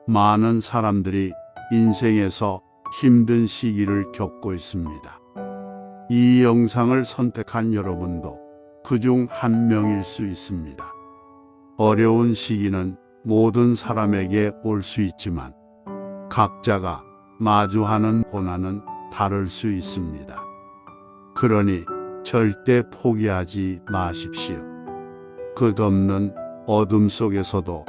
많은 사람들이 인생에서 힘든 시기를 겪고 있습니다. 이 영상을 선택한 여러분도 그중 한 명일 수 있습니다. 어려운 시기는 모든 사람에게 올 수 있지만 각자가 마주하는 고난은 다를 수 있습니다. 그러니 절대 포기하지 마십시오. 끝없는 어둠 속에서도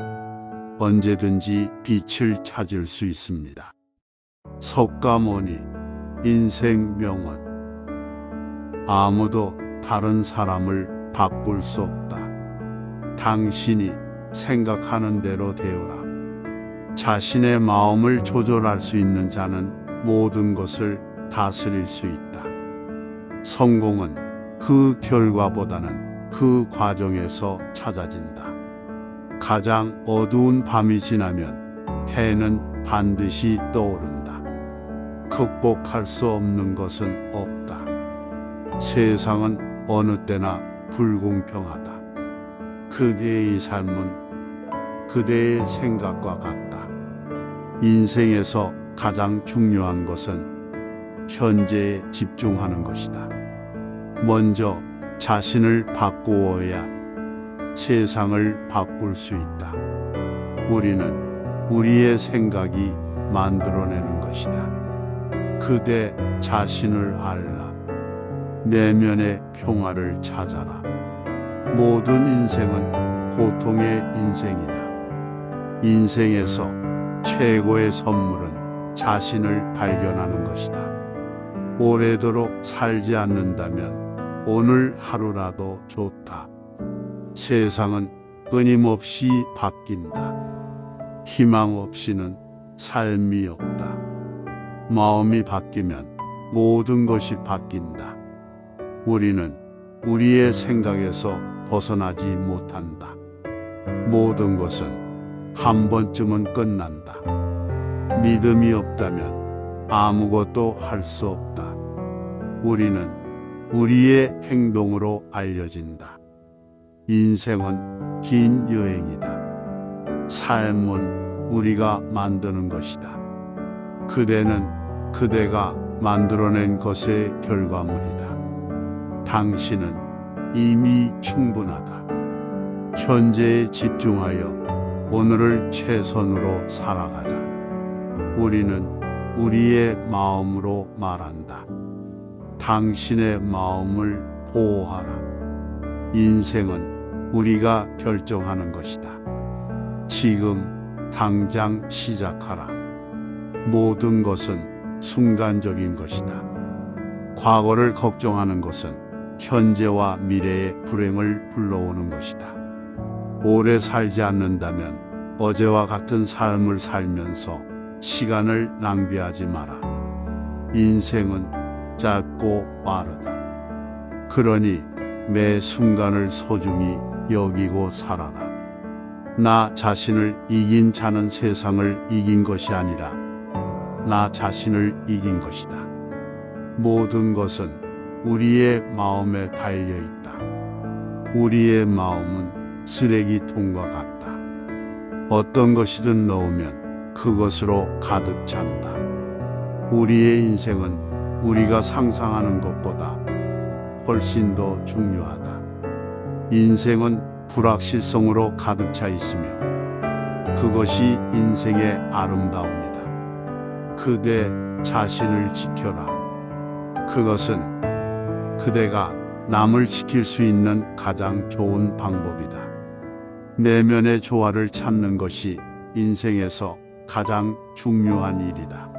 언제든지 빛을 찾을 수 있습니다. 석가모니 인생 명언. 아무도 다른 사람을 바꿀 수 없다. 당신이 생각하는 대로 되어라. 자신의 마음을 조절할 수 있는 자는 모든 것을 다스릴 수 있다. 성공은 그 결과보다는 그 과정에서 찾아진다. 가장 어두운 밤이 지나면 해는 반드시 떠오른다. 극복할 수 없는 것은 없다. 세상은 어느 때나 불공평하다. 그대의 삶은 그대의 생각과 같다. 인생에서 가장 중요한 것은 현재에 집중하는 것이다. 먼저 자신을 바꾸어야 세상을 바꿀 수 있다. 우리는 우리의 생각이 만들어내는 것이다. 그대 자신을 알라. 내면의 평화를 찾아라. 모든 인생은 고통의 인생이다. 인생에서 최고의 선물은 자신을 발견하는 것이다. 오래도록 살지 않는다면 오늘 하루라도 좋다. 세상은 끊임없이 바뀐다. 희망 없이는 삶이 없다. 마음이 바뀌면 모든 것이 바뀐다. 우리는 우리의 생각에서 벗어나지 못한다. 모든 것은 한 번쯤은 끝난다. 믿음이 없다면 아무것도 할 수 없다. 우리는 우리의 행동으로 알려진다. 인생은 긴 여행이다. 삶은 우리가 만드는 것이다. 그대는 그대가 만들어낸 것의 결과물이다. 당신은 이미 충분하다. 현재에 집중하여 오늘을 최선으로 살아가자. 우리는 우리의 마음으로 말한다. 당신의 마음을 보호하라. 인생은 우리가 결정하는 것이다. 지금 당장 시작하라. 모든 것은 순간적인 것이다. 과거를 걱정하는 것은 현재와 미래의 불행을 불러오는 것이다. 오래 살지 않는다면 어제와 같은 삶을 살면서 시간을 낭비하지 마라. 인생은 짧고 빠르다. 그러니 매 순간을 소중히 여기고 살아라. 나 자신을 이긴 자는 세상을 이긴 것이 아니라 나 자신을 이긴 것이다. 모든 것은 우리의 마음에 달려있다. 우리의 마음은 쓰레기통과 같다. 어떤 것이든 넣으면 그것으로 가득 찬다. 우리의 인생은 우리가 상상하는 것보다 훨씬 더 중요하다. 인생은 불확실성으로 가득 차 있으며 그것이 인생의 아름다움이다. 그대 자신을 지켜라. 그것은 그대가 남을 지킬 수 있는 가장 좋은 방법이다. 내면의 조화를 찾는 것이 인생에서 가장 중요한 일이다.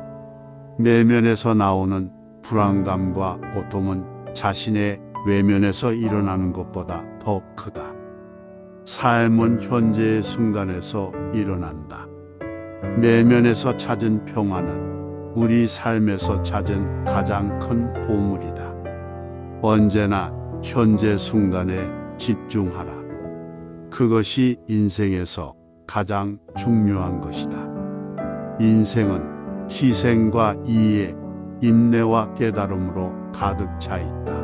내면에서 나오는 불안감과 고통은 자신의 외면에서 일어나는 것보다 더 크다. 삶은 현재의 순간에서 일어난다. 내면에서 찾은 평화는 우리 삶에서 찾은 가장 큰 보물이다. 언제나 현재 순간에 집중하라. 그것이 인생에서 가장 중요한 것이다. 인생은 희생과 이해, 인내와 깨달음으로 가득 차 있다.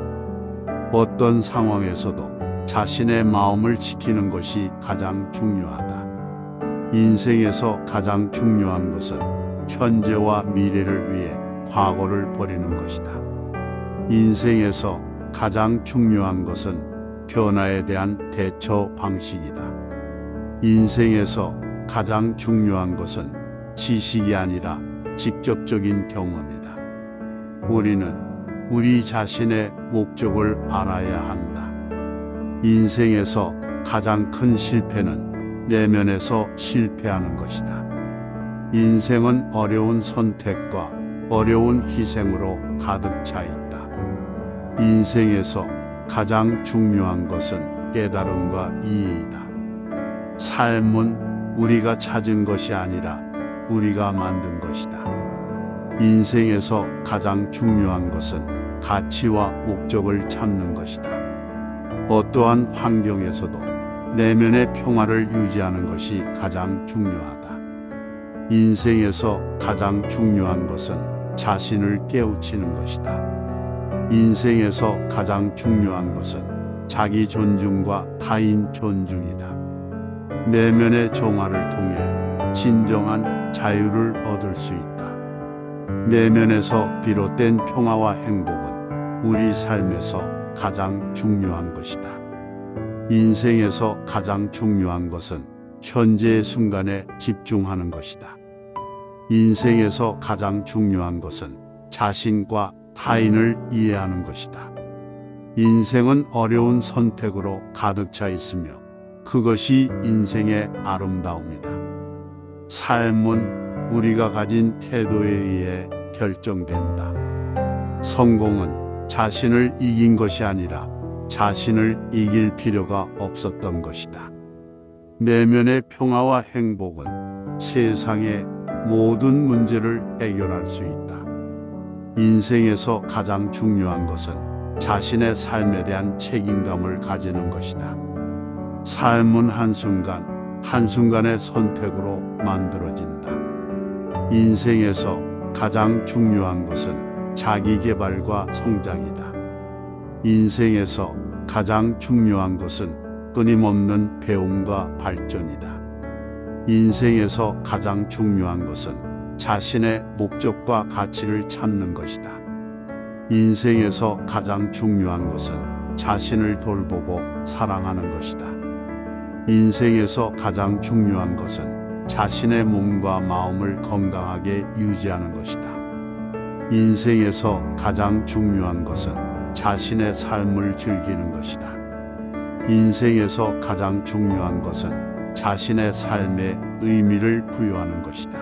어떤 상황에서도 자신의 마음을 지키는 것이 가장 중요하다. 인생에서 가장 중요한 것은 현재와 미래를 위해 과거를 버리는 것이다. 인생에서 가장 중요한 것은 변화에 대한 대처 방식이다. 인생에서 가장 중요한 것은 지식이 아니라 직접적인 경험이다. 우리는 우리 자신의 목적을 알아야 한다. 인생에서 가장 큰 실패는 내면에서 실패하는 것이다. 인생은 어려운 선택과 어려운 희생으로 가득 차 있다. 인생에서 가장 중요한 것은 깨달음과 이해이다. 삶은 우리가 찾은 것이 아니라 우리가 만든 것이다. 인생에서 가장 중요한 것은 가치와 목적을 찾는 것이다. 어떠한 환경에서도 내면의 평화를 유지하는 것이 가장 중요하다. 인생에서 가장 중요한 것은 자신을 깨우치는 것이다. 인생에서 가장 중요한 것은 자기 존중과 타인 존중이다. 내면의 정화를 통해 진정한 자유를 얻을 수 있다. 내면에서 비롯된 평화와 행복은 우리 삶에서 가장 중요한 것이다. 인생에서 가장 중요한 것은 현재의 순간에 집중하는 것이다. 인생에서 가장 중요한 것은 자신과 타인을 이해하는 것이다. 인생은 어려운 선택으로 가득 차 있으며 그것이 인생의 아름다움이다. 삶은 우리가 가진 태도에 의해 결정된다. 성공은 자신을 이긴 것이 아니라 자신을 이길 필요가 없었던 것이다. 내면의 평화와 행복은 세상의 모든 문제를 해결할 수 있다. 인생에서 가장 중요한 것은 자신의 삶에 대한 책임감을 가지는 것이다. 삶은 한순간의 선택으로 만들어진다. 인생에서 가장 중요한 것은 자기 개발과 성장이다. 인생에서 가장 중요한 것은 끊임없는 배움과 발전이다. 인생에서 가장 중요한 것은 자신의 목적과 가치를 찾는 것이다. 인생에서 가장 중요한 것은 자신을 돌보고 사랑하는 것이다. 인생에서 가장 중요한 것은 자신의 몸과 마음을 건강하게 유지하는 것이다. 인생에서 가장 중요한 것은 자신의 삶을 즐기는 것이다. 인생에서 가장 중요한 것은 자신의 삶에 의미를 부여하는 것이다.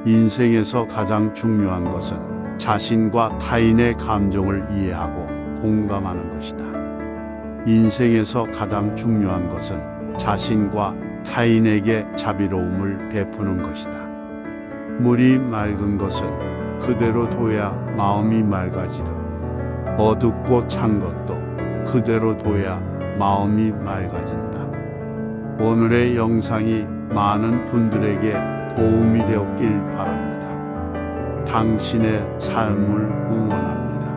인생에서 가장 중요한 것은 자신과 타인의 감정을 이해하고 공감하는 것이다. 인생에서 가장 중요한 것은 자신과 타인에게 자비로움을 베푸는 것이다. 물이 맑은 것은 그대로 둬야 마음이 맑아지듯 어둡고 찬 것도 그대로 둬야 마음이 맑아진다. 오늘의 영상이 많은 분들에게 도움이 되었길 바랍니다. 당신의 삶을 응원합니다.